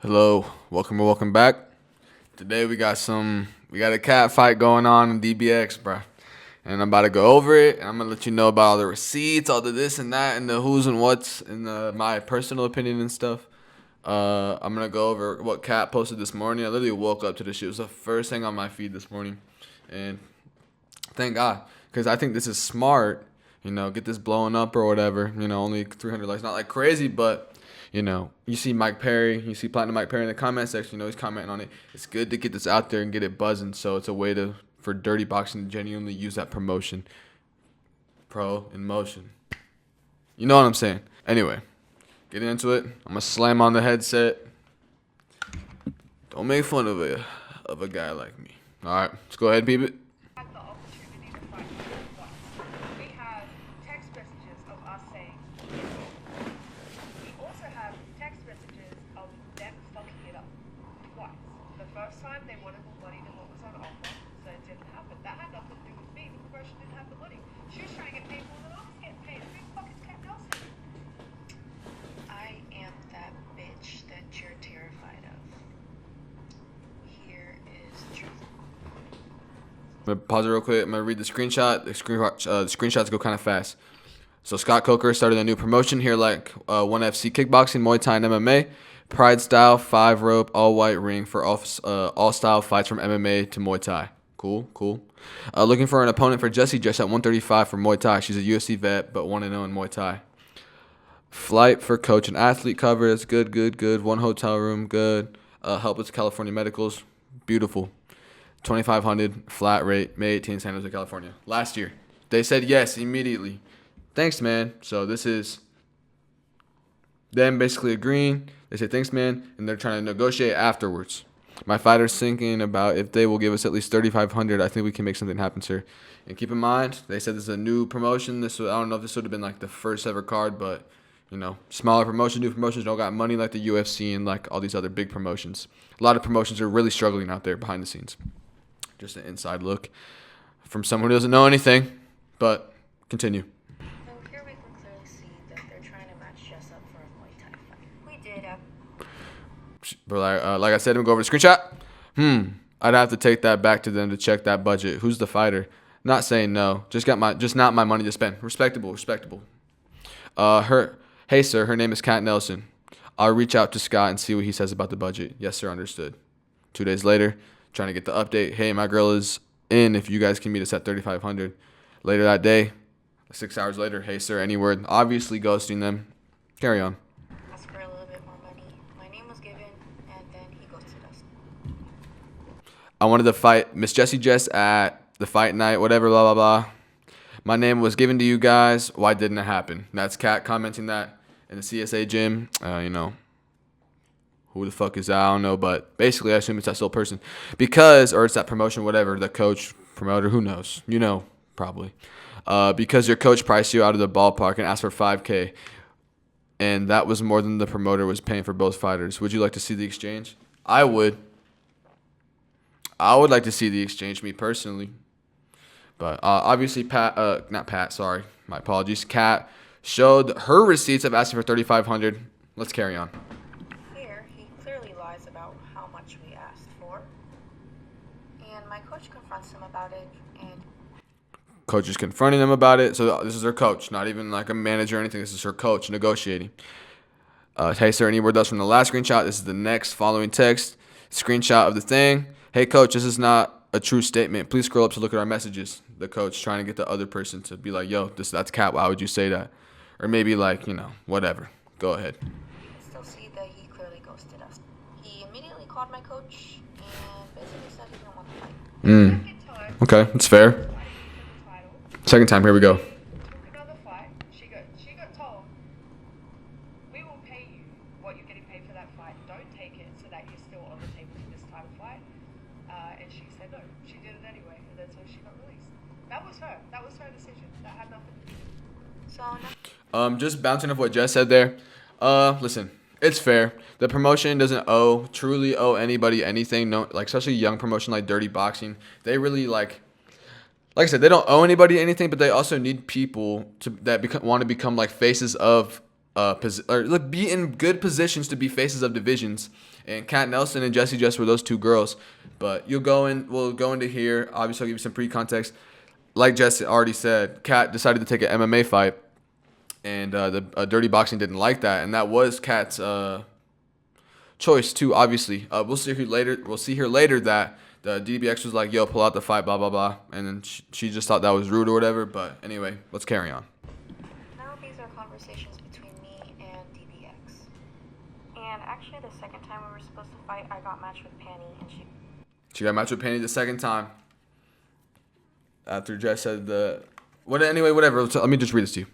Hello, welcome back. Today we got a cat fight going on in DBX, bro. And I'm about to go over it. And I'm gonna let you know about all the receipts, all the this and that, and the who's and what's, and my personal opinion and stuff. I'm gonna go over what Cat posted this morning. I literally woke up to this shit. It was the first thing on my feed this morning, and thank God, because I think this is smart. Get this blowing up or whatever. Only 300 likes, not like crazy, but you see Mike Perry, you see Platinum Mike Perry in the comment section. He's commenting on it. It's good to get this out there and get it buzzing. So it's a way for Dirty Boxing to genuinely use that promotion. Pro in motion. You know what I'm saying? Anyway, getting into it. I'm gonna slam on the headset. Don't make fun of a guy like me. All right, let's go ahead and peep it. Had the opportunity to fight once. We have text messages of us saying yes. We also have text messages of them fucking it up twice. The first time they wanted more money than what was on offer, so it didn't happen. That had nothing to do with me. The promotion didn't have the money. She was trying to get paid more than I was getting paid. Who the fuck is Cat Nelson? I am that bitch that you're terrified of. Here is the truth. I'm gonna pause it real quick. I'm gonna read the screenshot. The screenshots go kind of fast. So Scott Coker started a new promotion here, like ONE FC kickboxing, Muay Thai, and MMA. Pride style, 5 rope, all white ring for all style fights from MMA to Muay Thai. Cool. Looking for an opponent for Jessie Jess at 135 for Muay Thai. She's a UFC vet, but 1-0 in Muay Thai. Flight for coach and athlete cover. That's good. 1 hotel room, good. Help with California medicals. Beautiful. 2,500 flat rate, May 18th, San Jose, California. Last year. They said yes immediately. Thanks, man. So this is them basically agreeing. They say thanks, man, and they're trying to negotiate afterwards. My fighter's thinking about if they will give us at least 3,500. I think we can make something happen, sir. And keep in mind, they said this is a new promotion. I don't know if this would have been like the first ever card, but smaller promotion, new promotions don't got money like the UFC and like all these other big promotions. A lot of promotions are really struggling out there behind the scenes. Just an inside look from someone who doesn't know anything, but continue. So here we can clearly see that they're trying to match Jess up for a Muay Thai fight. We did have. But like I said, I'm going to go over the screenshot. I'd have to take that back to them to check that budget. Who's the fighter? Not saying no. Just not my money to spend. Respectable. Hey sir, her name is Cat Nelson. I'll reach out to Scott and see what he says about the budget. Yes sir, understood. 2 days later, trying to get the update. Hey, my girl is in. If you guys can meet us at 3,500. Later that day, 6 hours later, hey sir, any word? Obviously ghosting them. Carry on. Ask for a little bit more money. My name was given, and then he ghosted us. I wanted to fight Miss Jessie Jess at the fight night, whatever, blah, blah, blah. My name was given to you guys. Why didn't it happen? That's Kat commenting that in the CSA gym. Who the fuck is that? I don't know, but basically I assume it's that still person. Or it's that promotion, whatever, the coach, promoter, who knows? Probably. Because your coach priced you out of the ballpark and asked for $5K. And that was more than the promoter was paying for both fighters. Would you like to see the exchange? I would. I would like to see the exchange, me personally. But obviously, sorry. My apologies. Kat showed her receipts of asking for 3,500. Let's carry on. Here, he clearly lies about how much we asked for. And my coach confronts him about it, and Coach is confronting them about it. So this is her coach, not even like a manager or anything. This is her coach negotiating. Hey, sir, any word else from the last screenshot? This is the next following text. Screenshot of the thing. Hey, coach, this is not a true statement. Please scroll up to look at our messages. The coach trying to get the other person to be like, yo, that's Cat. Why would you say that? Or maybe like, whatever. Go ahead. you can still see that he clearly ghosted us. He immediately called my coach and basically said he didn't want to fight. Second time, Okay, that's fair. fighting for the title. Second time, here we go. Took another fight. She got told, we will pay you what you're getting paid for that fight. Don't take it so that you're still on the table for this title fight. And she said no. She did it anyway, and that's when she got released. That was her decision. That had nothing to do with it. So now, Just bouncing off what Jess said there. Listen, it's fair. The promotion doesn't truly owe anybody anything. No, like especially young promotion like Dirty Boxing. They really like I said, they don't owe anybody anything, but they also need people that want to become like faces of or look, be in good positions to be faces of divisions. And Kat Nelson and Jessie Jess were those two girls. But we'll go into here. Obviously, I'll give you some pre-context. Like Jess already said, Kat decided to take an MMA fight, and the Dirty Boxing didn't like that, and that was Kat's choice too. Obviously, we'll see her later. We'll see her later that the DBX was like, "Yo, pull out the fight," blah blah blah, and then she just thought that was rude or whatever. But anyway, let's carry on. Now these are conversations between me and DBX. And actually, the second time we were supposed to fight, I got matched with Penny, and She got matched with Penny the second time. After Jess said whatever. Let me just read this to you.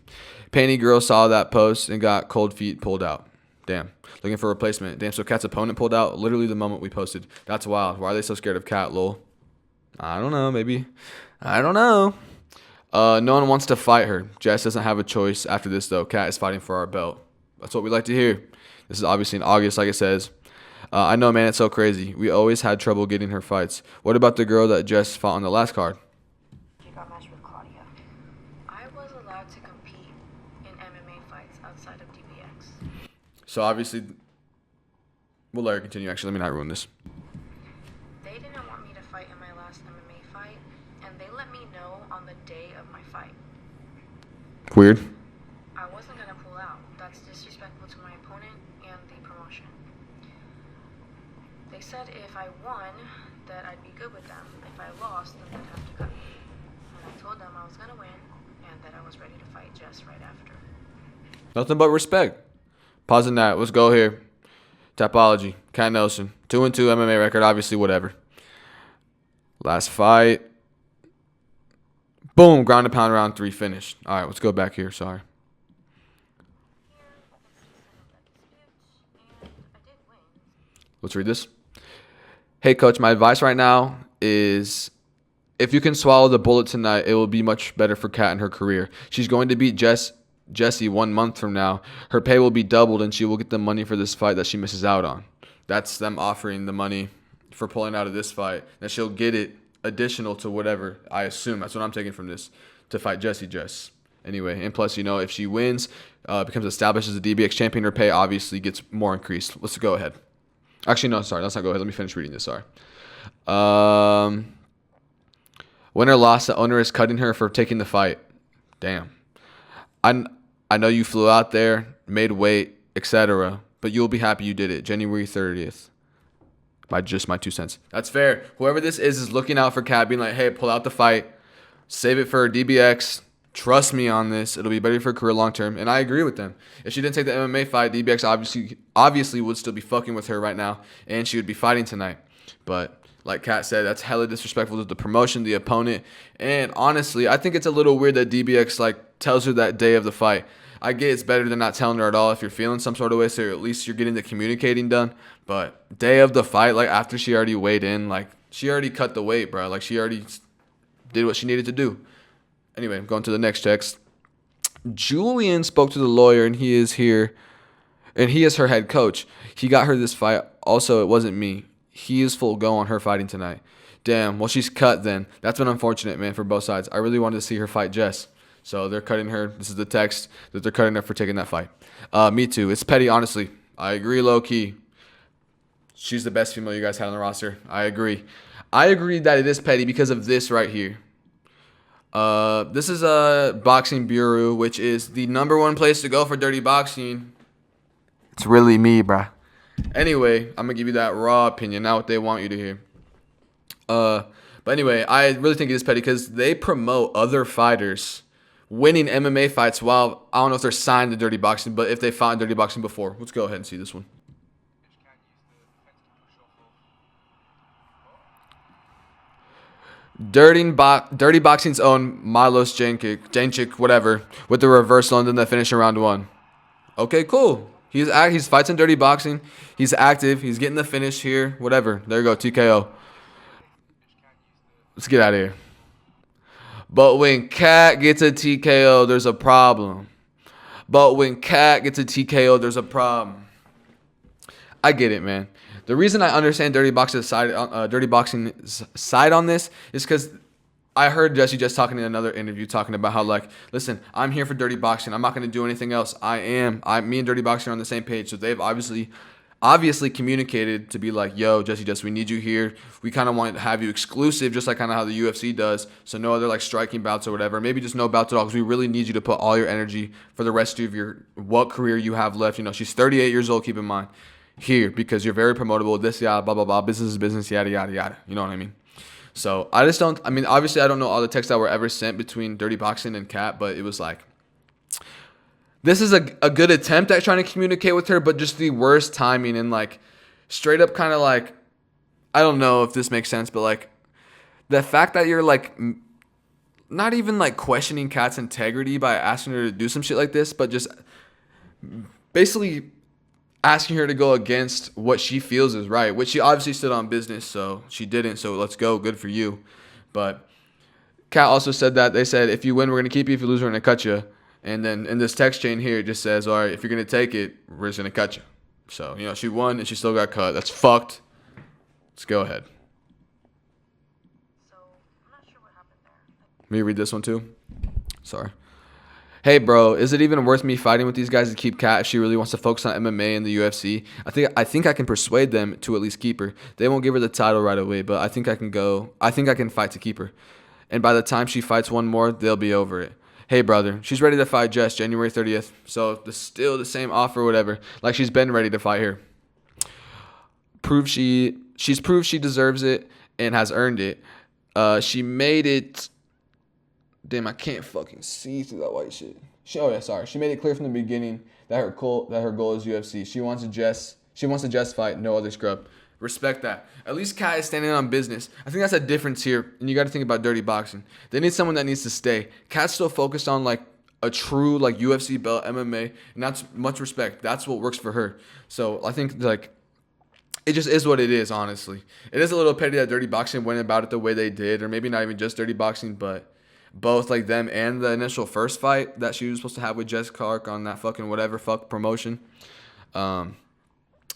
Penny girl saw that post and got cold feet, pulled out. Damn. Looking for a replacement. Damn, so Kat's opponent pulled out literally the moment we posted. That's wild. Why are they so scared of Kat, lol? I don't know, maybe. I don't know. No one wants to fight her. Jess doesn't have a choice after this, though. Kat is fighting for our belt. That's what we like to hear. This is obviously in August, like it says. I know, man, it's so crazy. We always had trouble getting her fights. What about the girl that Jess fought on the last card? she got matched with Claudia. I was allowed to compete in MMA fights outside of DBX. So obviously, we'll let her continue. Actually, let me not ruin this. They didn't want me to fight in my last MMA fight, and they let me know on the day of my fight. Weird. I wasn't gonna pull out. That's disrespectful to my opponent and the promotion. They said if I won, that I'd be good with them. If I lost, then they'd have to cut me. And I told them I was gonna win, and that I was ready to fight Jess right after. Nothing but respect. Pausing that. Let's go here. Tapology. Kat Nelson. 2-2 MMA record. Obviously, whatever. Last fight. Boom. Ground and pound round 3 finished. All right, let's go back here. Sorry. Let's read this. Hey, coach, my advice right now is if you can swallow the bullet tonight, it will be much better for Kat in her career. She's going to beat Jessie 1 month from now. Her pay will be doubled, and she will get the money for this fight that she misses out on. That's them offering the money for pulling out of this fight. And she'll get it additional to whatever, I assume. That's what I'm taking from this, to fight Jessie Jess. Anyway, and plus, if she wins, becomes established as a DBX champion, her pay obviously gets more increased. Let's go ahead. Actually, no, sorry. Let's not go ahead. Let me finish reading this. Sorry. Winner lost. The owner is cutting her for taking the fight. Damn. I know you flew out there, made weight, etc. But you'll be happy you did it. January 30th. My 2 cents. That's fair. Whoever this is looking out for Kat, being like, hey, pull out the fight. Save it for DBX. Trust me on this. It'll be better for her career long term. And I agree with them. If she didn't take the MMA fight, DBX obviously would still be fucking with her right now. And she would be fighting tonight. But like Kat said, that's hella disrespectful to the promotion, the opponent. And honestly, I think it's a little weird that DBX tells her that day of the fight. I get it's better than not telling her at all if you're feeling some sort of way, so at least you're getting the communicating done. But day of the fight, after she already weighed in, she already cut the weight, bro. She already did what she needed to do. Anyway, going to the next text. Julian spoke to the lawyer, and he is here, and he is her head coach. He got her this fight. Also, it wasn't me. He is full go on her fighting tonight. Damn, well, she's cut then. That's been unfortunate, man, for both sides. I really wanted to see her fight Jess. So they're cutting her. This is the text that they're cutting her for taking that fight. Me too. It's petty, honestly. I agree low-key. She's the best female you guys had on the roster. I agree. I agree that it is petty because of this right here. This is a Boxing Bureau, which is the #1 place to go for dirty boxing. It's really me, bruh. Anyway, I'm going to give you that raw opinion, not what they want you to hear. But anyway, I really think it is petty because they promote other fighters winning MMA fights while, I don't know if they're signed to dirty boxing, but if they fought in dirty boxing before. Let's go ahead and see this one. Dirty Boxing's own Milos Jančić, whatever, with the reversal and then the finish in round 1. Okay, cool. He's fights in Dirty Boxing. He's active. He's getting the finish here. Whatever. There you go. TKO. Let's get out of here. But when Kat gets a TKO, there's a problem. I get it, man. The reason I understand Dirty Boxing's side on this is because I heard Jesse just talking in another interview talking about how like, listen, I'm here for Dirty Boxing. I'm not going to do anything else. Me and Dirty Boxing are on the same page. So they've obviously communicated to be like, yo, Jesse, we need you here. We kind of want to have you exclusive, just like kind of how the UFC does. So no other like striking bouts or whatever. Maybe just no bouts at all because we really need you to put all your energy for the rest of what career you have left. You know, she's 38 years old, keep in mind, here because you're very promotable. This, yada, blah, blah, blah. Business is business, yada, yada, yada. You know what I mean? So I just don't, I mean, obviously I don't know all the texts that were ever sent between Dirty Boxing and Kat, but it was like, this is a good attempt at trying to communicate with her, but just the worst timing and like straight up kind of like, I don't know if this makes sense, but like the fact that you're like not even like questioning Kat's integrity by asking her to do some shit like this, but just basically asking her to go against what she feels is right, which she obviously stood on business, so she didn't, so let's go, good for you. But Kat also said that they said, if you win, we're going to keep you, if you lose, we're going to cut you. And then in this text chain here, it just says, all right, if you're going to take it, we're just going to cut you. So, you know, she won and she still got cut. That's fucked. Let's go ahead. So, I'm not sure what happened there. Let me read this one too. Sorry. Hey, bro, is it even worth me fighting with these guys to keep Kat if she really wants to focus on MMA and the UFC? I think I can persuade them to at least keep her. They won't give her the title right away, but I think I can fight to keep her. And by the time she fights one more, they'll be over it. Hey, brother, she's ready to fight Jess January 30th. So still the same offer, whatever. Like she's been ready to fight her. She's proved she deserves it and has earned it. She made it. Damn, I can't fucking see through that white shit. She made it clear from the beginning that her goal is UFC. She wants a Jess fight, no other scrub. Respect that. At least Kat is standing on business. I think that's a difference here. And you got to think about Dirty Boxing. They need someone that needs to stay. Kat's still focused on like a true like UFC belt, MMA, and that's much respect. That's what works for her. So I think like it just is what it is, honestly. It is a little petty that Dirty Boxing went about it the way they did, or maybe not even just Dirty Boxing, but both like them and the initial first fight that she was supposed to have with Jess Clark on that fucking whatever fuck promotion.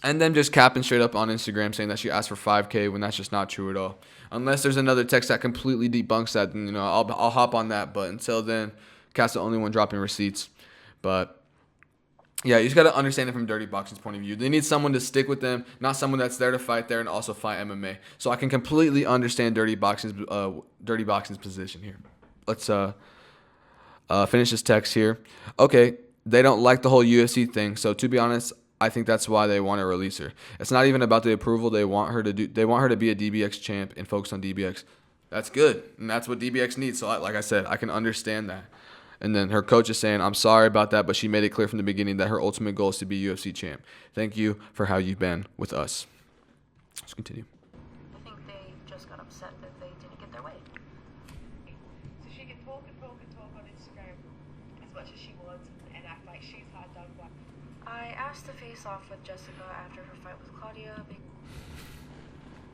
And then just capping straight up on Instagram saying that she asked for 5K when that's just not true at all. Unless there's another text that completely debunks that, then, you know, I'll hop on that. But until then, Kat's the only one dropping receipts. But yeah, you just got to understand it from Dirty Boxing's point of view. They need someone to stick with them, not someone that's there to fight there and also fight MMA. So I can completely understand Dirty Boxing's position here. Let's finish this text here. Okay, they don't like the whole UFC thing. So to be honest, I think that's why they want to release her. It's not even about the approval. They want her to be a DBX champ and focus on DBX. That's good, and that's what DBX needs. So like I said, I can understand that. And then her coach is saying, I'm sorry about that, but she made it clear from the beginning that her ultimate goal is to be UFC champ. Thank you for how you've been with us. Let's continue. I think they just got upset that they didn't get their way. So she can talk on Instagram as much as she wants and act like she's hard done by. I asked to face off with Jessica after her fight with Claudia.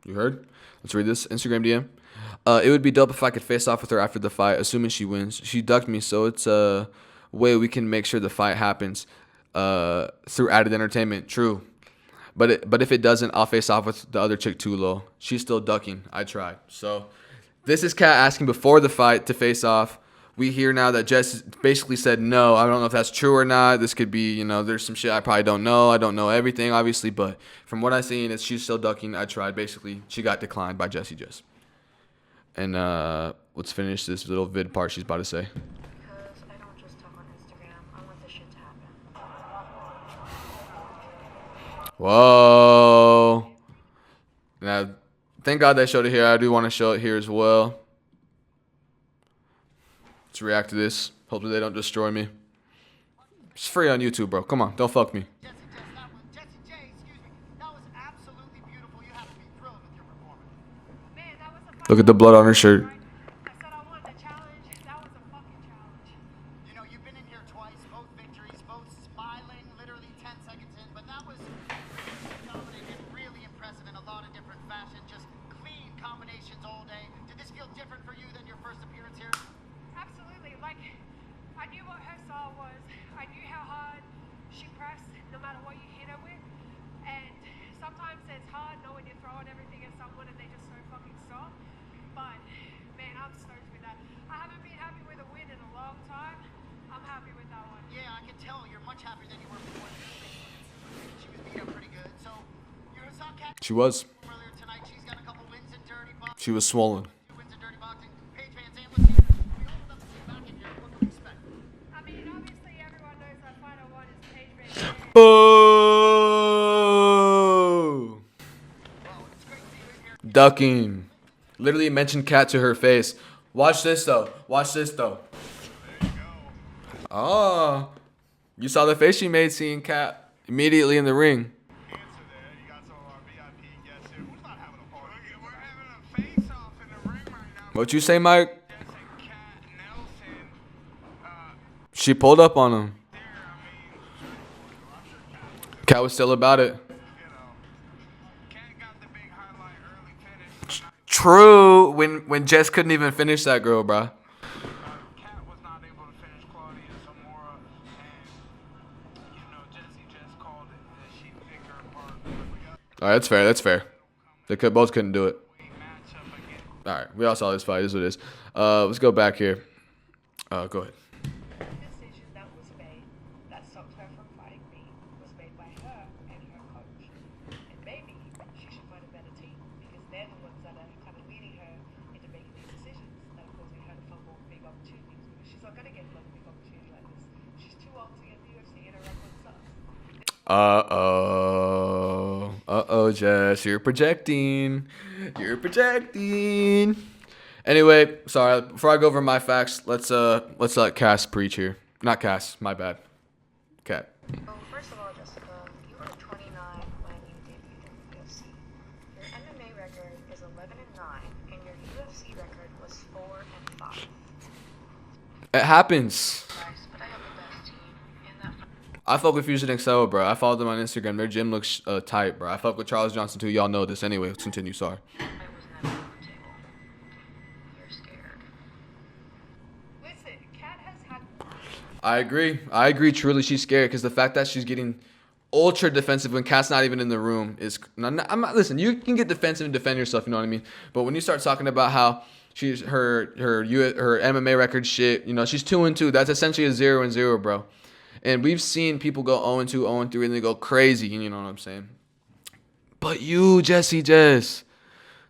You heard? Let's read this Instagram DM. It would be dope if I could face off with her after the fight, assuming she wins. She ducked me, so it's a way we can make sure the fight happens through added entertainment. True. But if it doesn't, I'll face off with the other chick too, low. She's still ducking. I tried. So this is Kat asking before the fight to face off. We hear now that Jess basically said no. I don't know if that's true or not. This could be, you know, there's some shit I probably don't know. I don't know everything, obviously. But from what I've seen, she's still ducking. I tried. Basically, she got declined by Jessie Jess. And let's finish this little vid part she's about to say. Because I don't just talk on Instagram. I want this shit to happen. Whoa. Now, thank God they showed it here. I do want to show it here as well. Let's react to this. Hopefully they don't destroy me. It's free on YouTube, bro. Come on, don't fuck me. Jessie J, excuse me. That was absolutely beautiful. You have to be thrilled with your performance. Man, that was a Look at the blood on her shirt. I said I wanted a challenge. That was a fucking challenge. You know, you've been in here twice, both victories, both smiling, literally 10 seconds in, but that was really dominating, really impressive in a lot of different fashions, just clean combinations all day. Did this feel different for you than your first appearance here? Absolutely. Like, I knew what her style was. I knew how hard she pressed, no matter what you hit her with. And sometimes it's hard knowing you're throwing everything at someone and they just so fucking stop. But, man, I'm stoked with I haven't been happy with a win in a long time. I'm happy with that one. Yeah, I can tell you're much happier than you were before. She was beat up pretty good. So, you saw Kat She was. earlier tonight. She's got a couple wins in dirty boxing. She was swollen. 2 wins in dirty boxing. Paige Van Zandt, we opened up the team back in here. What can we expect? I mean, obviously everyone knows our final one is Paige Van Zandt. Boo! Well, it's great to see you in here. Ducking. Literally mentioned Cat to her face. Watch this though. Watch this though. Oh. You saw the face she made seeing Cat immediately in the ring. Answer there. You got some of our VIP guests here. Who's not having a party? We're having a face-off in the ring right now. What you say, Mike? Jess and Kat Nelson. She pulled up on him. There, I mean, Cat was still about it. you know, Kat got the big highlight early finish. True. When Jess couldn't even finish that girl, bruh. Kat was not able to finish Claudia Zamora, and you know, Jessie just called it that she picked her apart. All right, that's fair. That's fair. They both couldn't do it. We match up again. All right, we all saw this fight. This is what it is. Let's go back here. Go ahead. The decision that was made that stopped her from fighting me was made by her and her coach. And maybe she should find a better team because they're the ones that are kind of leading her into making these decisions that are causing her to fumble big opportunities because she's not going to get another big opportunity like this. She's too old to get in the UFC and her record sucks. Jess, you're projecting. You're projecting. Anyway, sorry. Before I go over my facts, let's let Cass preach here. Not Cass, my bad. Cat. So first of all, Jessica, you were 29 when you debuted in the UFC. Your MMA record is 11-9, and your UFC record was 4-5. It happens. Guys, but I have the best team in that. I fuck with Fusion Excel, bro. I followed them on Instagram. Their gym looks tight, bro. I fuck with Charles Johnson too. Y'all know this. Anyway, let's continue. Sorry. I was never on the table. You're scared. Listen, Kat has had I agree. Truly, she's scared because the fact that she's getting ultra defensive when Kat's not even in the room is. I'm not. Listen, you can get defensive and defend yourself. You know what I mean. But when you start talking about how she's her MMA record shit, you know, she's 2-2. That's essentially a 0-0, bro. And we've seen people go 0-2, 0-3, and they go crazy. You know what I'm saying? But you, Jess,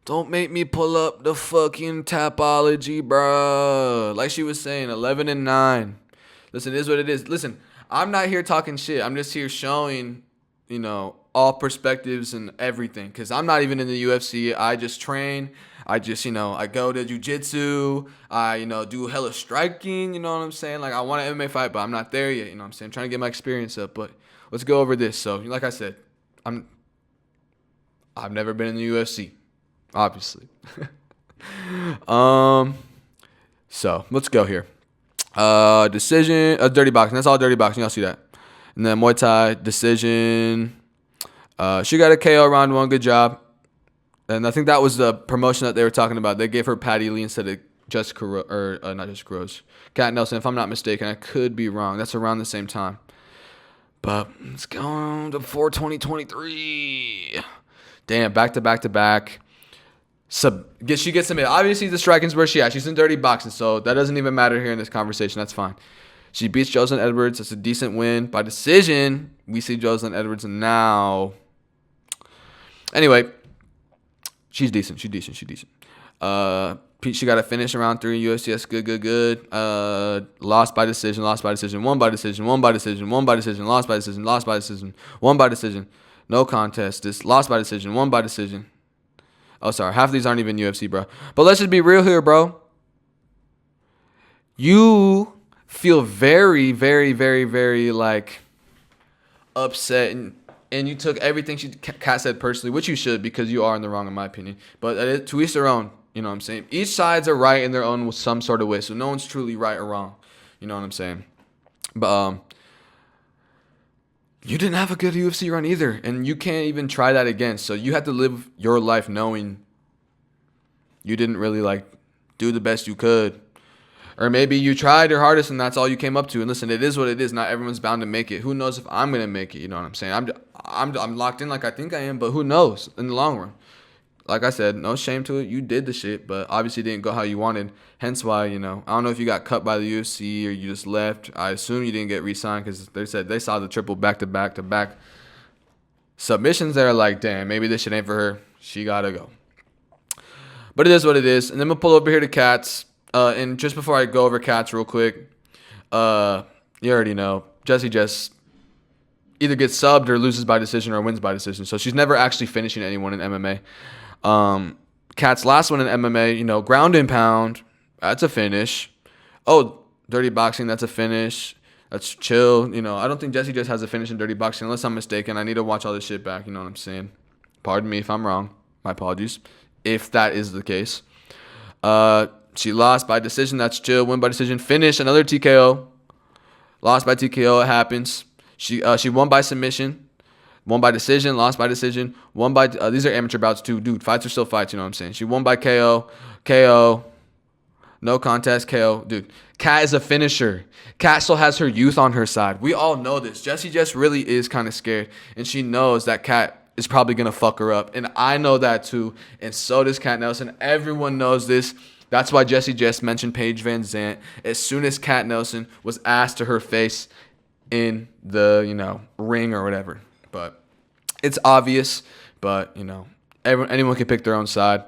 don't make me pull up the fucking Tapology, bro. Like she was saying, 11-9. Listen, it is what it is. Listen, I'm not here talking shit. I'm just here showing, you know, all perspectives and everything. Because I'm not even in the UFC. I just train. I just, you know, I go to jiu-jitsu. I, you know, do hella striking. You know what I'm saying? Like, I want an MMA fight, but I'm not there yet. You know what I'm saying? I'm trying to get my experience up. But let's go over this. So, like I said, I've never been in the UFC, obviously. So let's go here. Decision, dirty boxing. That's all dirty boxing. Y'all see that? And then Muay Thai decision. She got a KO round 1. Good job. And I think that was the promotion that they were talking about. They gave her Patty Lee instead of Jessica not Jessica Rose. Kat Nelson, if I'm not mistaken. I could be wrong. That's around the same time. But let's go on to 4/20/23. Damn, back to back. She gets submitted. Obviously, the striking's where she at. She's in dirty boxing, so that doesn't even matter here in this conversation. That's fine. She beats Jocelyn Edwards. That's a decent win. By decision, we see Jocelyn Edwards now. Anyway, she's decent. She got a finish around 3 in UFC. That's good. Lost by decision. Won by decision. Lost by decision. Won by decision. No contest. Lost by decision. Won by decision. Oh, sorry. Half of these aren't even UFC, bro. But let's just be real here, bro. You feel very, like, upset. And you took everything Kat said personally, which you should because you are in the wrong, in my opinion. But to each their own. You know what I'm saying? Each sides are right in their own some sort of way. So no one's truly right or wrong. You know what I'm saying? But you didn't have a good UFC run either. And you can't even try that again. So you have to live your life knowing you didn't really, like, do the best you could. Or maybe you tried your hardest and that's all you came up to. And listen, it is what it is. Not everyone's bound to make it. Who knows if I'm going to make it? You know what I'm saying? I'm locked in like I think I am. But who knows in the long run? like I said, no shame to it. You did the shit, but obviously didn't go how you wanted. Hence why, I don't know if you got cut by the UFC or you just left. I assume you didn't get re-signed because they said they saw the triple back-to-back submissions there. Like, damn, maybe this shit ain't for her. She gotta go. But it is what it is. And then we'll pull over here to Cats. And just before I go over Cats real quick, you already know, Jessie Jess either gets subbed or loses by decision or wins by decision. So she's never actually finishing anyone in MMA. Kat's last one in MMA, ground and pound, that's a finish. Oh, dirty boxing, that's a finish. That's chill. I don't think Jessie just has a finish in dirty boxing unless I'm mistaken. I need to watch all this shit back. You know what I'm saying? Pardon me if I'm wrong. My apologies. If that is the case. She lost by decision. That's chill. Win by decision. Finish. Another TKO. Lost by TKO. It happens. She won by submission. Won by decision. Lost by decision. Won by... these are amateur bouts too. Dude, fights are still fights. You know what I'm saying? She won by KO. KO. No contest. KO. Dude, Kat is a finisher. Kat still has her youth on her side. We all know this. Jessie just really is kind of scared. And she knows that Kat is probably going to fuck her up. And I know that too. And so does Kat Nelson. Everyone knows this. That's why Jessie just mentioned Paige Van Zant as soon as Kat Nelson was asked to her face in the, ring or whatever. But it's obvious. But, anyone can pick their own side.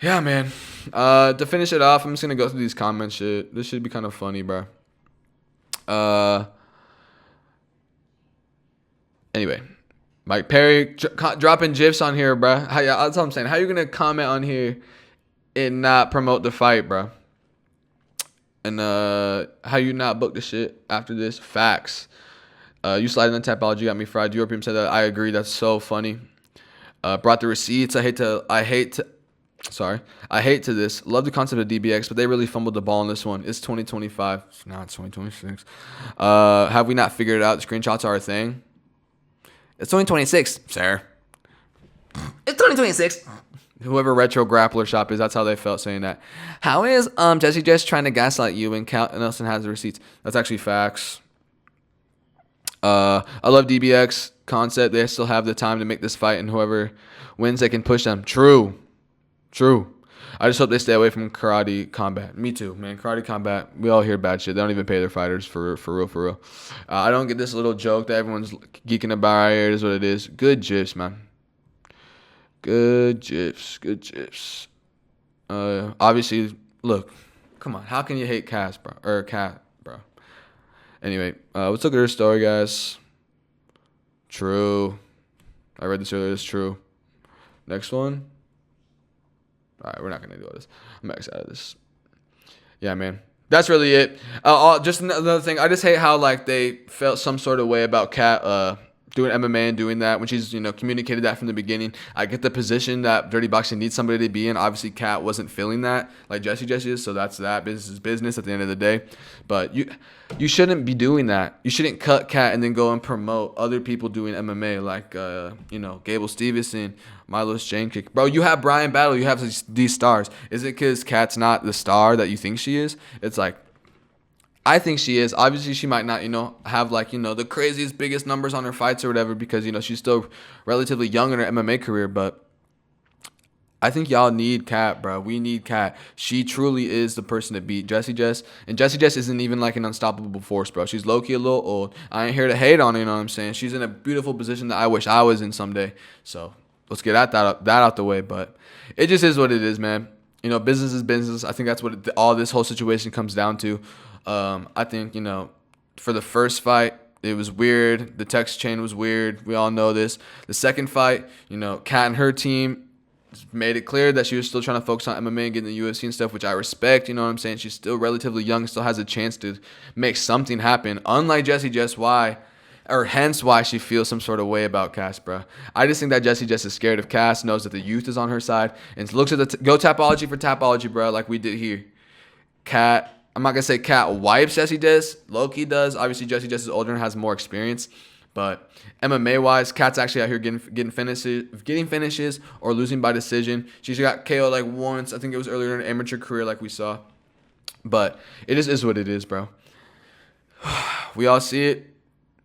Yeah, man. To finish it off, I'm just going to go through these comments shit. This should be kind of funny, bro. Anyway. Mike Perry dropping GIFs on here, bro. That's what I'm saying. How you going to comment on here and not promote the fight, bro? And how you not book the shit after this? Facts. You sliding on Tapology got me fried. European said that. I agree. That's so funny. Brought the receipts. I hate to this. Love the concept of DBX, but they really fumbled the ball in this one. It's 2025. Now it's 2026. Have we not figured it out? The screenshots are a thing. It's 2026, sir. It's 2026. Whoever Retro Grappler Shop is, that's how they felt saying that. How is Jessie just trying to gaslight you and Cal Nelson has the receipts? That's actually facts. I love DBX concept. They still have the time to make this fight, and whoever wins, they can push them. True. I just hope they stay away from karate combat. Me too, man. Karate combat, we all hear bad shit. They don't even pay their fighters for real. I don't get this little joke that everyone's geeking about right here. It is what it is. Good gifs, man. Good gifs. Obviously, look. Come on. How can you hate Kat, bro? Anyway, let's look at her story, guys. True. I read this earlier. It's true. Next one. All right, we're not going to do all this. I'm excited out of this. Yeah, man. That's really it. Just another thing. I just hate how, they felt some sort of way about Kat doing MMA and doing that when she's, communicated that from the beginning. I get the position that dirty boxing needs somebody to be in. Obviously, Kat wasn't feeling that like Jessie is, so that's that. Business is business at the end of the day. But you shouldn't be doing that. You shouldn't cut Kat and then go and promote other people doing MMA like, Gable Stevenson, Milos Jankic. Bro, you have Brian Battle. You have these stars. Is it because Kat's not the star that you think she is? It's like, I think she is. Obviously, she might not, have the craziest, biggest numbers on her fights or whatever because, she's still relatively young in her MMA career. But I think y'all need Kat, bro. We need Kat. She truly is the person to beat Jessie Jess. And Jessie Jess isn't even like an unstoppable force, bro. She's low-key a little old. I ain't here to hate on her, you know what I'm saying? She's in a beautiful position that I wish I was in someday. So let's get that out the way. But it just is what it is, man. Business is business. I think that's what all this whole situation comes down to. I think, for the first fight, it was weird. The text chain was weird. We all know this. The second fight, Kat and her team made it clear that she was still trying to focus on MMA and getting the UFC and stuff, which I respect. You know what I'm saying? She's still relatively young, still has a chance to make something happen. Unlike Jessie Jess, hence why she feels some sort of way about Cass, bro. I just think that Jessie Jess is scared of Cass, knows that the youth is on her side, and looks at go Tapology for Tapology, bro, like we did here. Kat. I'm not going to say Kat wipes Jessie Jess. Loki does. Obviously, Jessie Jess is older and has more experience. But MMA-wise, Kat's actually out here getting finishes or losing by decision. She's got KO once. I think it was earlier in her amateur career like we saw. But it is what it is, bro. We all see it.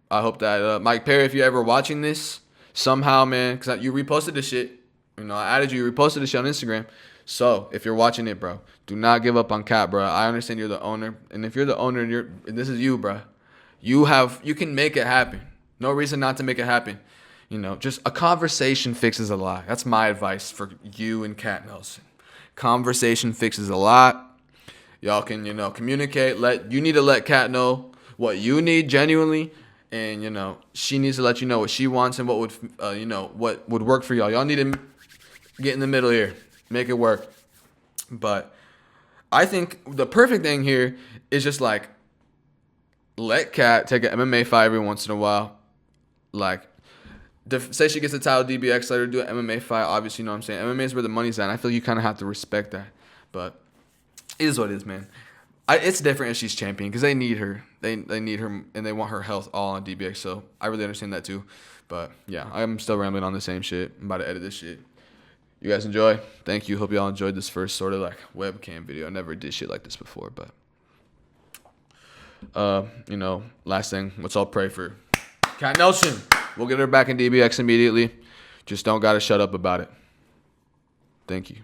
I hope that Mike Perry, if you're ever watching this, somehow, man, because you reposted this shit. You know, I added you. You reposted this shit on Instagram. So if you're watching it, bro, do not give up on Cat, bro. I understand you're the owner, and if you're the owner and this is you, bro, you can make it happen. No reason not to make it happen. You know, just a conversation fixes a lot. That's my advice for you and Cat Nelson. Conversation fixes a lot. Y'all can, you know, communicate. You need to let Cat know what you need genuinely, and you know, she needs to let you know what she wants and what would, what would work for y'all. Y'all need to get in the middle here, make it work. But I think the perfect thing here is just like let Cat take an MMA fight every once in a while. Like, say she gets a title DBX, let her do an MMA fight. Obviously, you know what I'm saying? MMA is where the money's at. And I feel you kind of have to respect that. But it is what it is, man. It's different if she's champion because they need her. They need her, and they want her health all on DBX. So I really understand that too. But yeah, I'm still rambling on the same shit. I'm about to edit this shit. You guys enjoy? Thank you. Hope y'all enjoyed this first sort of like webcam video. I never did shit like this before, but you know, last thing, let's all pray for Cat Nelson. We'll get her back in DBX immediately. Just don't gotta shut up about it. Thank you.